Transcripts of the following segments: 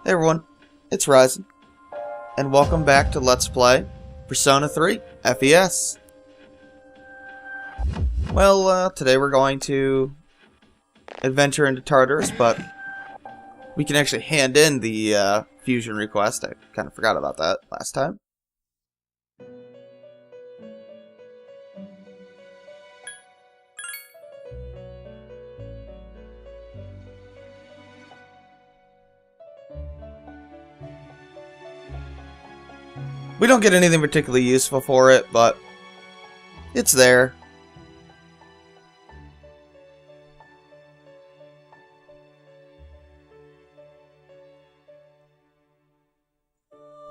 Hey everyone, it's Ryzen, and welcome back to Let's Play Persona 3 FES. Well, today we're going to adventure into Tartarus, but we can actually hand in the fusion request. I kind of forgot about that last time. We don't get anything particularly useful for it, but it's there.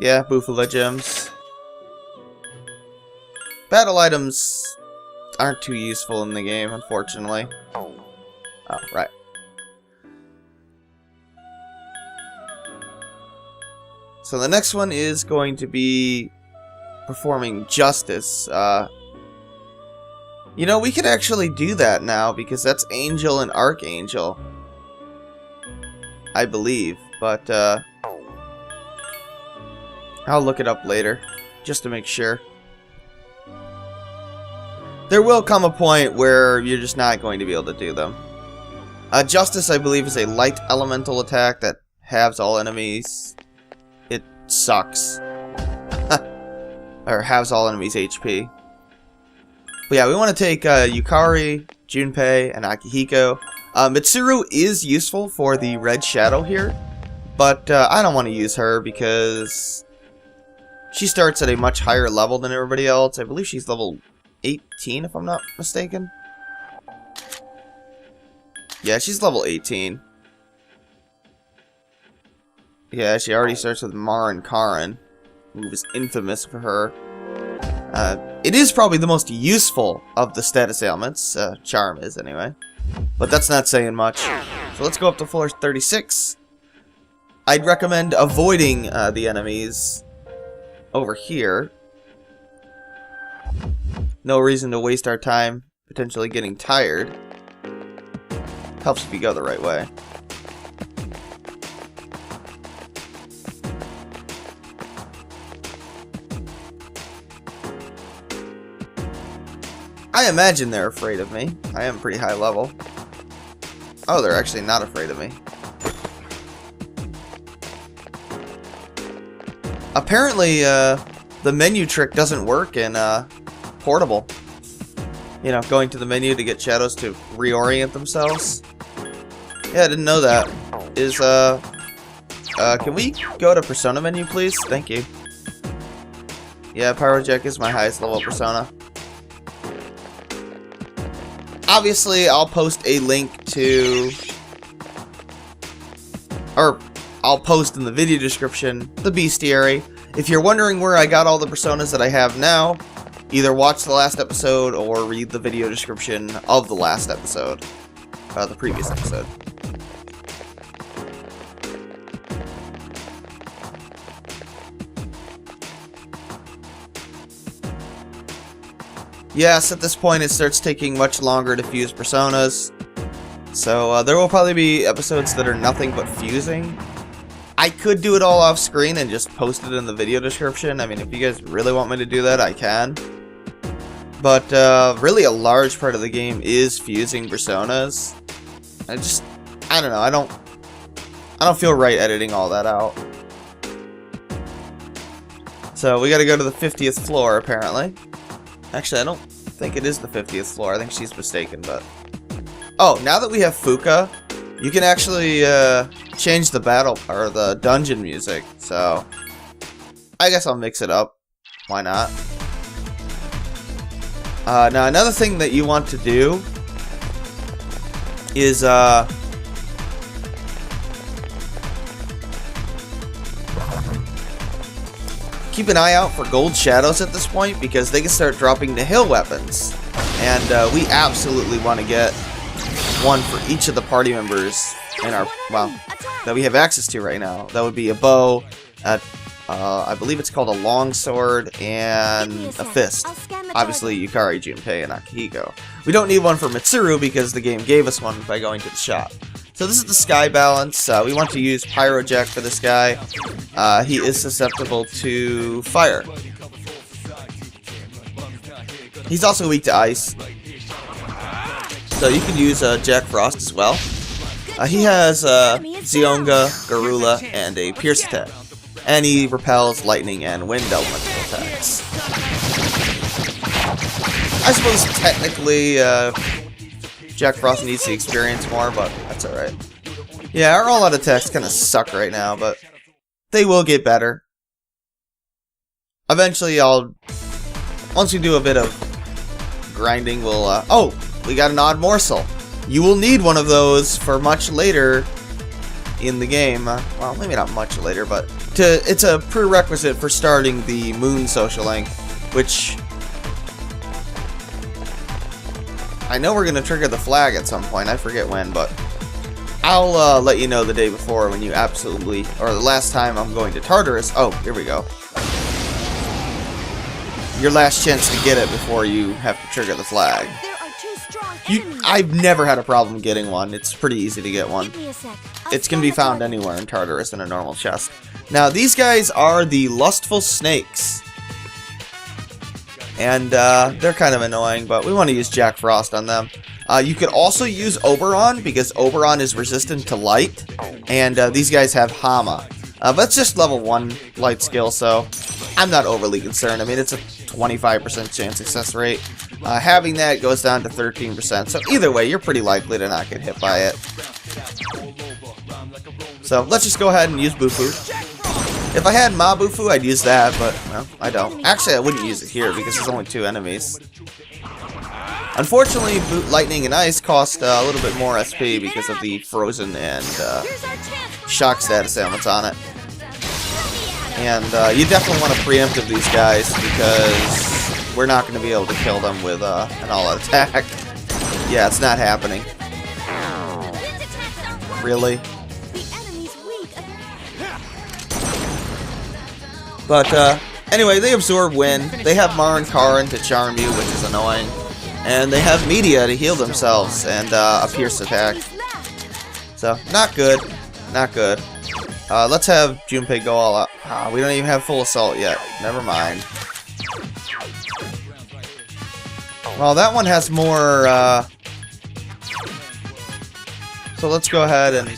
Yeah, Bufala gems. Battle items aren't too useful in the game, unfortunately. Oh, right. So the next one is going to be performing justice. You know, we could actually do that now because that's Angel and Archangel, I believe. But I'll look it up later just to make sure. There will come a point where you're just not going to be able to do them. Justice, I believe, is a light elemental attack that halves all enemies. It sucks. Or halves all enemies' HP. But yeah, we want to take Yukari, Junpei, and Akihiko. Mitsuru is useful for the red shadow here, but I don't want to use her because she starts at a much higher level than everybody else. I believe she's level 18, if I'm not mistaken. Yeah, she's level 18. Yeah, she already starts with Mar and Karin. Move is infamous for her. It is probably the most useful of the status ailments. Charm is, anyway. But that's not saying much. So let's go up to floor 36. I'd recommend avoiding the enemies over here. No reason to waste our time potentially getting tired. Helps if you go the right way. I imagine they're afraid of me. I am pretty high level. Oh, they're actually not afraid of me. Apparently, the menu trick doesn't work in Portable. You know, going to the menu to get shadows to reorient themselves. Yeah, I didn't know that. Can we go to Persona menu, please? Thank you. Yeah, Pyro is my highest level Persona. Obviously, I'll post a link to, or I'll post in the video description, the Bestiary. If you're wondering where I got all the Personas that I have now, either watch the last episode or read the video description of the last episode, the previous episode. Yes, at this point it starts taking much longer to fuse Personas. So there will probably be episodes that are nothing but fusing. I could do it all off screen and just post it in the video description. I mean, if you guys really want me to do that, I can. But really a large part of the game is fusing Personas. I don't know, I don't feel right editing all that out. So we gotta go to the 50th floor apparently. Actually, I don't think it is the 50th floor. I think she's mistaken, but... Oh, now that we have Fuka, you can actually change the battle, or the dungeon music, so... I guess I'll mix it up. Why not? Now, another thing that you want to do is, keep an eye out for gold shadows at this point because they can start dropping the hill weapons. And we absolutely want to get one for each of the party members in our, well, that we have access to right now. That would be a bow, I believe it's called a longsword, and a fist. Obviously, Yukari, Junpei, and Akihiko. We don't need one for Mitsuru because the game gave us one by going to the shop. So this is the sky balance. We want to use Pyro Jack for this guy. He is susceptible to fire. He's also weak to ice. So you can use Jack Frost as well. He has Zionga, Garula, and a Pierce attack. And he repels lightning and wind elemental attacks. I suppose technically Jack Frost needs to experience more, but that's alright. Yeah, our all-out attacks kind of suck right now, but they will get better. Eventually once we do a bit of grinding, we'll, oh! We got an odd morsel. You will need one of those for much later in the game. Well, maybe not much later, but it's a prerequisite for starting the Moon Social Link, which I know we're going to trigger the flag at some point. I forget when, but I'll let you know the day before when you absolutely, or the last time I'm going to Tartarus. Oh, here we go. Your last chance to get it before you have to trigger the flag. I've never had a problem getting one. It's pretty easy to get one. It's going to be found anywhere in Tartarus in a normal chest. Now, these guys are the Lustful Snakes. And they're kind of annoying, but we want to use Jack Frost on them. You could also use Oberon, because Oberon is resistant to light. And these guys have Hama. But it's just level 1 light skill, so I'm not overly concerned. I mean, it's a 25% chance success rate. Having that goes down to 13%, so either way, you're pretty likely to not get hit by it. So let's just go ahead and use Bufu. If I had Mabufu, I'd use that, but well, I don't. Actually, I wouldn't use it here because there's only 2 enemies. Unfortunately, Lightning and Ice cost a little bit more SP because of the frozen and shock status ailments on it. And you definitely want to preemptive these guys because we're not going to be able to kill them with an all-out attack. Yeah, it's not happening. Really? But anyway, they absorb wind. They have Mar and Karin to charm you, which is annoying. And they have Media to heal themselves and a Pierce attack. So, not good. Not good. Let's have Junpei go all out. We don't even have full assault yet. Never mind. Well, that one has more, so let's go ahead and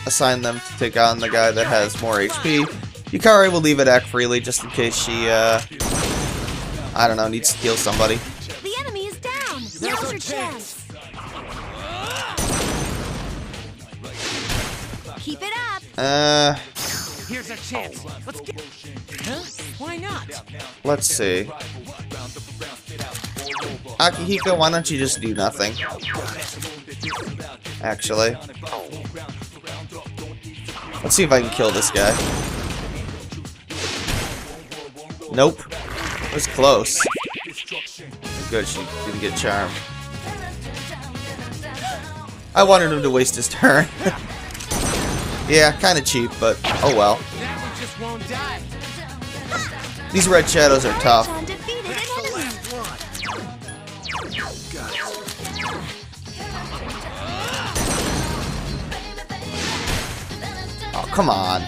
assign them to take on the guy that has more HP. Yukari will leave it act freely just in case she, I don't know, needs to heal somebody. The enemy is down! Now's your chance! Keep it up! Here's a chance. Let's get... Huh? Why not? Let's see. Akihiko, why don't you just do nothing? Actually. Let's see if I can kill this guy. Nope. It was close. Good, she didn't get charmed. I wanted him to waste his turn. Yeah, kinda cheap, but oh well. These red shadows are tough. Oh, come on.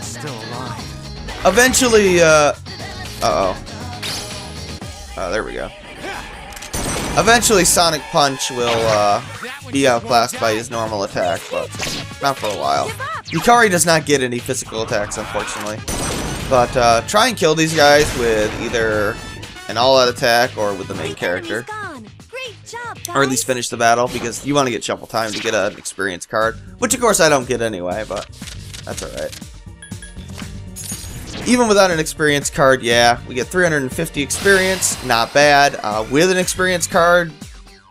Still alive. Eventually, uh-oh. Oh, there we go. Eventually, Sonic Punch will, be outclassed by his normal attack, but not for a while. Yukari does not get any physical attacks, unfortunately. But, try and kill these guys with either an all-out attack or with the main character. Or at least finish the battle, because you want to get shuffle time to get an experience card. Which, of course, I don't get anyway, but that's alright. Even without an experience card, yeah, we get 350 experience, not bad. With an experience card,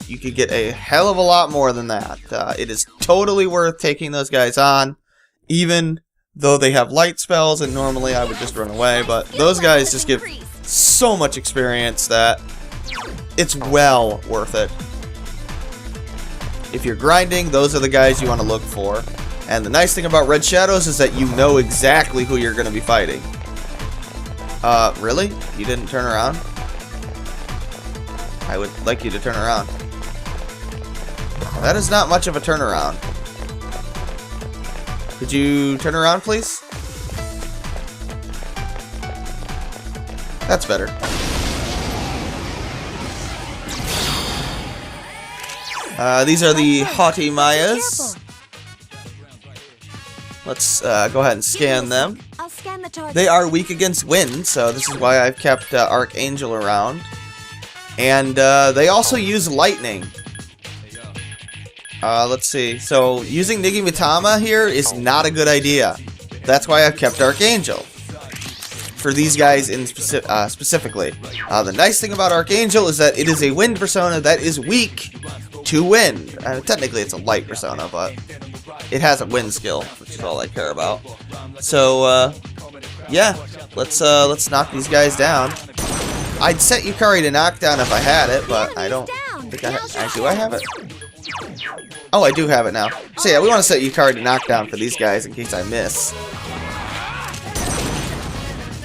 you could get a hell of a lot more than that. It is totally worth taking those guys on, even though they have light spells, and normally I would just run away, but those guys just give so much experience that it's well worth it. If you're grinding, those are the guys you want to look for. And the nice thing about Red Shadows is that you know exactly who you're going to be fighting. Really? You didn't turn around? I would like you to turn around. That is not much of a turnaround. Could you turn around, please? That's better. These are the Haughty Mayas. Let's go ahead and scan them. I'll scan the target. They are weak against wind, so this is why I've kept Archangel around. And they also use lightning. Let's see. So using Nigimitama here is not a good idea. That's why I've kept Archangel. For these guys in specifically. The nice thing about Archangel is that it is a wind persona that is weak to wind. Technically it's a light persona, but it has a wind skill, which is all I care about. So, yeah, let's knock these guys down. I'd set Yukari to knockdown if I had it, but I don't think I have. Do I have it? Oh, I do have it now. So yeah, we want to set Yukari to knockdown for these guys in case I miss.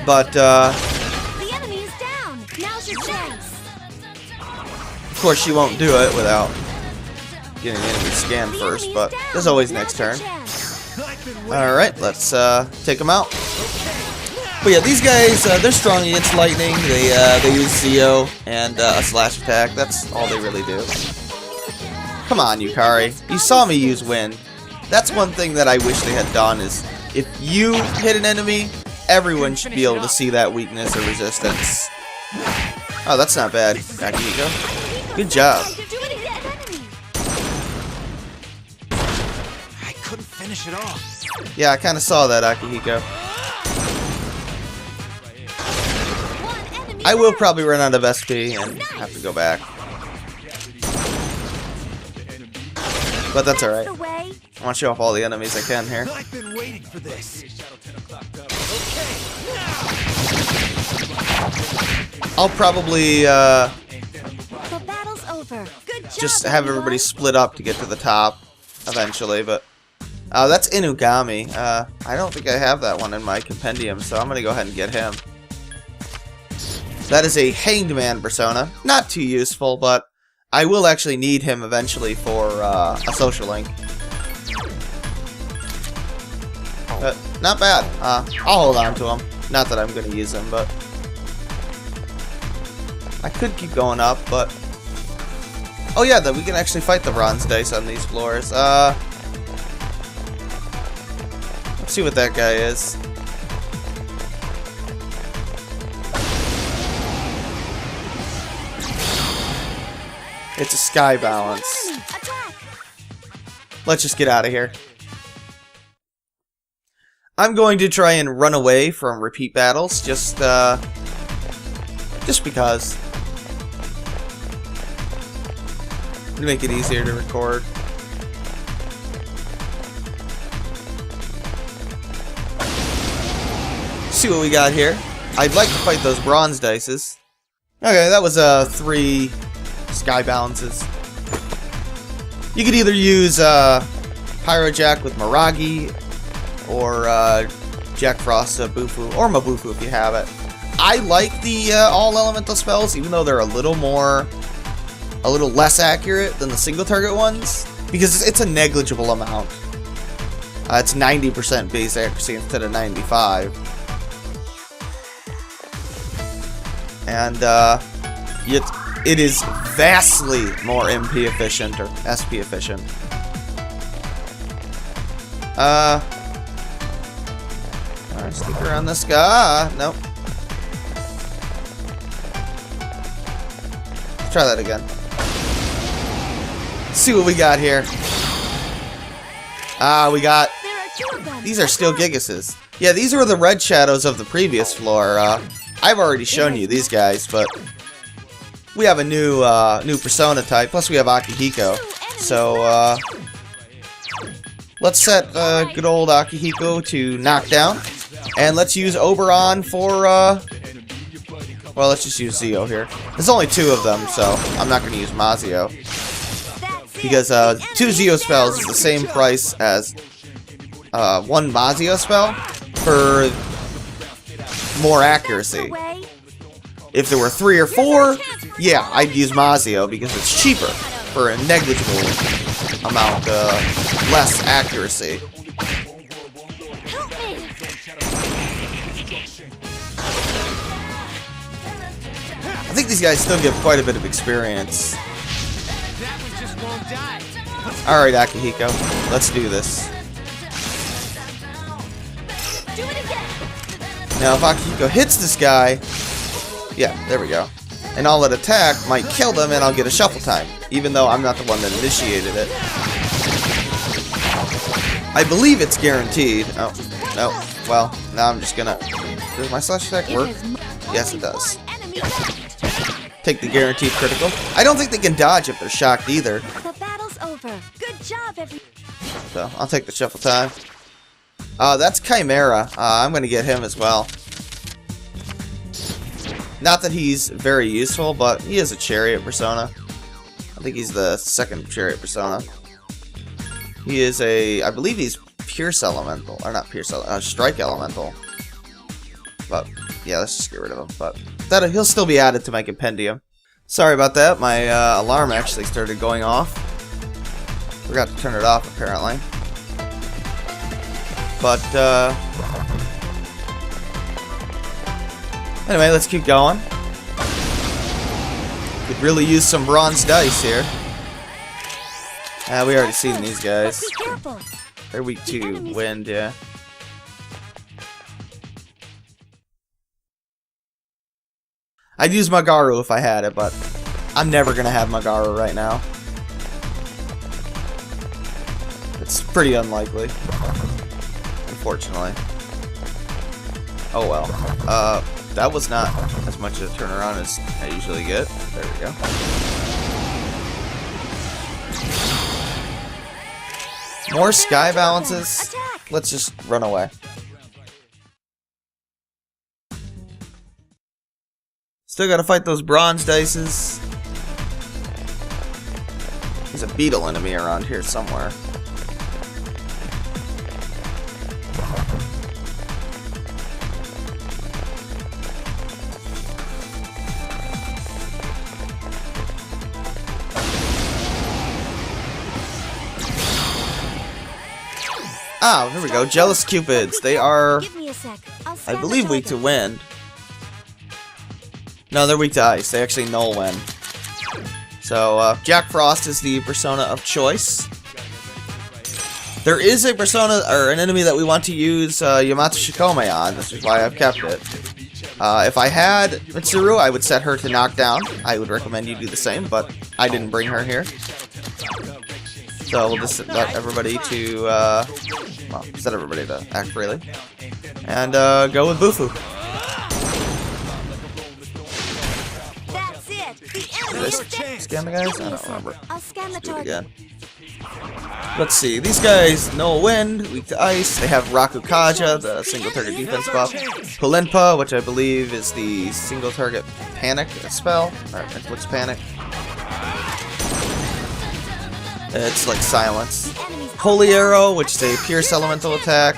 But, The enemy is down. Now's your chance. of course she won't do it without getting the enemy scan first, but there's always next turn. Alright, let's take them out. But yeah, these guys, they're strong against lightning. They use Zio and a slash attack. That's all they really do. Come on, Yukari. You saw me use wind. That's one thing that I wish they had done is if you hit an enemy, everyone should be able to see that weakness or resistance. Oh, that's not bad, Akihiko. Good job. I couldn't finish it off. Yeah, I kind of saw that, Akihiko. I will probably run out of SP and have to go back. But that's alright. I want to show off all the enemies I can here. I've been waiting for this. I'll probably The battle's over. Good job, just have everybody split up to get to the top eventually, but that's Inugami. I don't think I have that one in my compendium, so I'm going to go ahead and get him. That is a Hanged Man persona. Not too useful, but I will actually need him eventually for a social link. But not bad. I'll hold on to him. Not that I'm going to use him, but I could keep going up, but oh yeah, that we can actually fight the bronze dice on these floors. Let's see what that guy is. It's a sky balance. Let's just get out of here. I'm going to try and run away from repeat battles, just because. To make it easier to record. Let's see what we got here. I'd like to fight those bronze dices. Okay, that was 3 sky balances. You could either use Pyro Jack with Miragi, or Jack Frost Bufu, or Mabufu if you have it. I like the all elemental spells, even though they're a little less accurate than the single target ones, because it's a negligible amount. It's 90% base accuracy instead of 95. And it is vastly more MP efficient, or SP efficient. Alright, stick around this guy. Nope. Let's try that again. Let's see what we got here. We got... These are still Gigases. Yeah, these were the red shadows of the previous floor. I've already shown you these guys, but we have a new persona type, plus we have Akihiko. So, let's set good old Akihiko to knockdown. And let's use Oberon for, well, let's just use Zio here. There's only 2 of them, so I'm not going to use Mazio. Because 2 Zio spells is the same price as 1 Mazio spell for more accuracy. If there were 3 or 4, yeah, I'd use Mazio because it's cheaper for a negligible amount less accuracy. Help me! I think these guys still give quite a bit of experience. That one just won't die. Alright, Akihiko, let's do this. Do it again! Now, if Akihiko hits this guy, yeah, there we go. And all that attack might kill them, and I'll get a shuffle time, even though I'm not the one that initiated it. I believe it's guaranteed. Oh, no. Well, now I'm just gonna... Does my slash attack work? Yes, it does. Take the guaranteed critical. I don't think they can dodge if they're shocked either. The battle's over. Good job, everyone. So, I'll take the shuffle time. That's Chimera. I'm gonna get him as well. Not that he's very useful, but he is a chariot persona. I think he's the second chariot persona. He is I believe he's Pierce Elemental. Or not Pierce Elemental, Strike Elemental. But, yeah, let's just get rid of him. But he'll still be added to my compendium. Sorry about that, my alarm actually started going off. Forgot to turn it off, apparently. But, anyway, let's keep going. Could really use some bronze dice here. We already seen these guys. Be careful. They're weak to wind, yeah. I'd use Magaru if I had it, but I'm never gonna have Magaru right now. It's pretty unlikely, unfortunately. Oh well. That was not as much of a turnaround as I usually get. There we go. More sky balances. Let's just run away. Still gotta fight those bronze dices. There's a beetle enemy around here somewhere. Ah, here we go. Jealous Cupids. They are, Give me a sec. I'll I scan believe, the weak to target. wind. No, they're weak to ice. They actually null wind. So, Jack Frost is the persona of choice. There is a persona, or an enemy that we want to use Yamato Shikome on. This is why I've kept it. If I had Mitsuru, I would set her to knockdown. I would recommend you do the same, but I didn't bring her here. So we'll just let everybody to, well, set everybody to act freely. And go with Bufu. That's it. The Did enemy I is dead. scan the guys? Give I me a don't sec. remember. I'll scan the Let's do it target. again. Let's see. These guys, no wind, weak to ice. They have Rakukaja, the single target defense buff. Polinpa, which I believe is the single target panic spell. Or inflicts panic. It's like silence. The enemy's Holy Arrow, which is a pierce elemental attack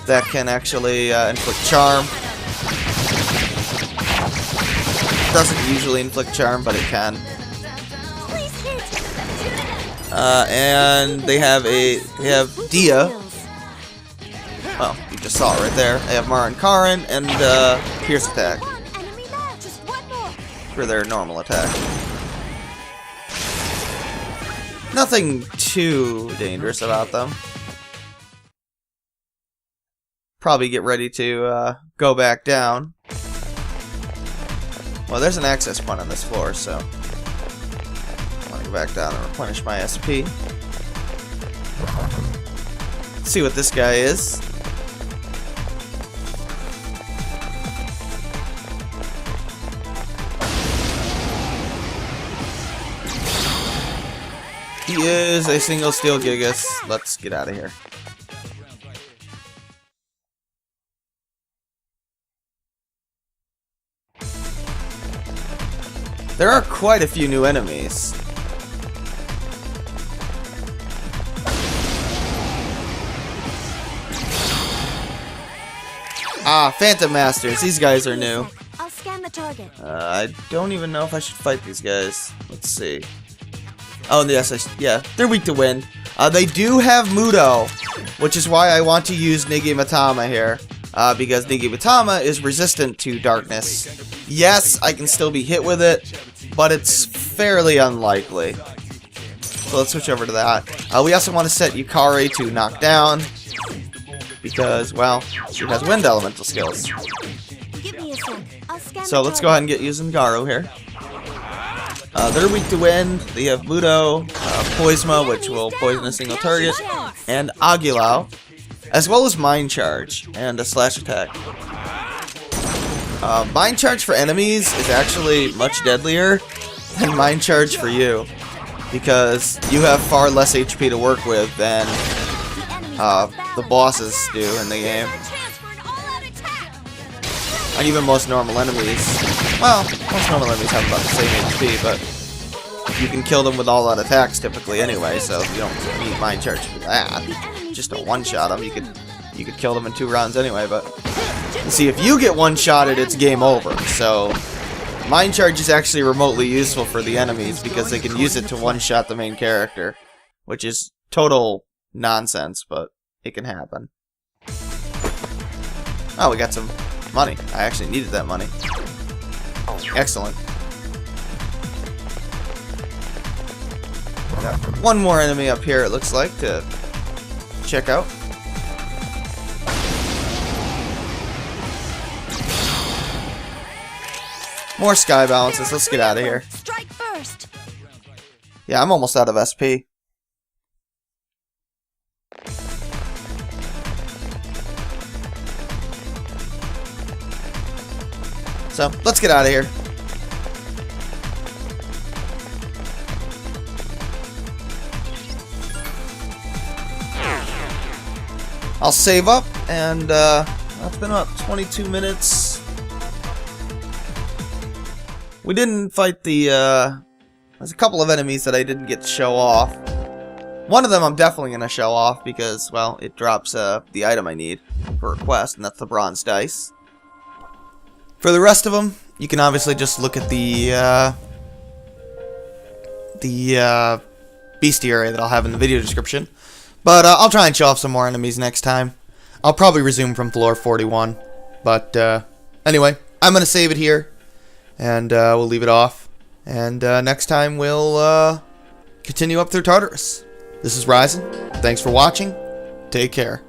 that can actually inflict charm. Doesn't usually inflict charm, but it can. Please hit. And they have Dia. Oh, you just saw it right there. They have Marin Karin and pierce attack One enemy left. Just one more. for their normal attack. Nothing too dangerous about them. Probably get ready to go back down. Well, there's an access point on this floor, so I want to go back down and replenish my SP. See what this guy is. He is a single steel Gigas. Let's get out of here. There are quite a few new enemies. Ah, Phantom Masters. These guys are new. I'll scan the target. I don't even know if I should fight these guys. Let's see. Oh, yes, yeah, they're weak to wind. They do have Mudo, which is why I want to use Nigimatama here. Because Nigimatama is resistant to darkness. Yes, I can still be hit with it, but it's fairly unlikely. So let's switch over to that. We also want to set Yukari to knock down, because, well, she has wind elemental skills. Give me a sec. I'll scan So let's go ahead and get using Garu here. They're weak to wind. They have Mudo, Poisma, which will poison a single target, and Agilao, as well as Mind Charge and a slash attack. Mind Charge for enemies is actually much deadlier than Mind Charge for you, because you have far less HP to work with than the bosses do in the game. And even most normal enemies. Well, most normal enemies have about the same HP, but you can kill them with all-out attacks typically anyway, so you don't need Mind Charge for that. Just to one-shot them, you could kill them in 2 rounds anyway, but you see, if you get one-shotted, it's game over. So Mind Charge is actually remotely useful for the enemies because they can use it to one-shot the main character, which is total nonsense, but it can happen. Oh, we got some money. I actually needed that money. Excellent. Got one more enemy up here, it looks like, to check out. More sky balances. Let's get out of here. Strike first. Yeah, I'm almost out of SP. So, let's get out of here. I'll save up, and that's been about 22 minutes. We didn't fight the, there's a couple of enemies that I didn't get to show off. One of them I'm definitely going to show off because, well, it drops the item I need for a quest, and that's the bronze dice. For the rest of them, you can obviously just look at the bestiary that I'll have in the video description. But I'll try and show off some more enemies next time. I'll probably resume from floor 41. But anyway, I'm going to save it here. And we'll leave it off. And next time we'll continue up through Tartarus. This is Ryzen. Thanks for watching. Take care.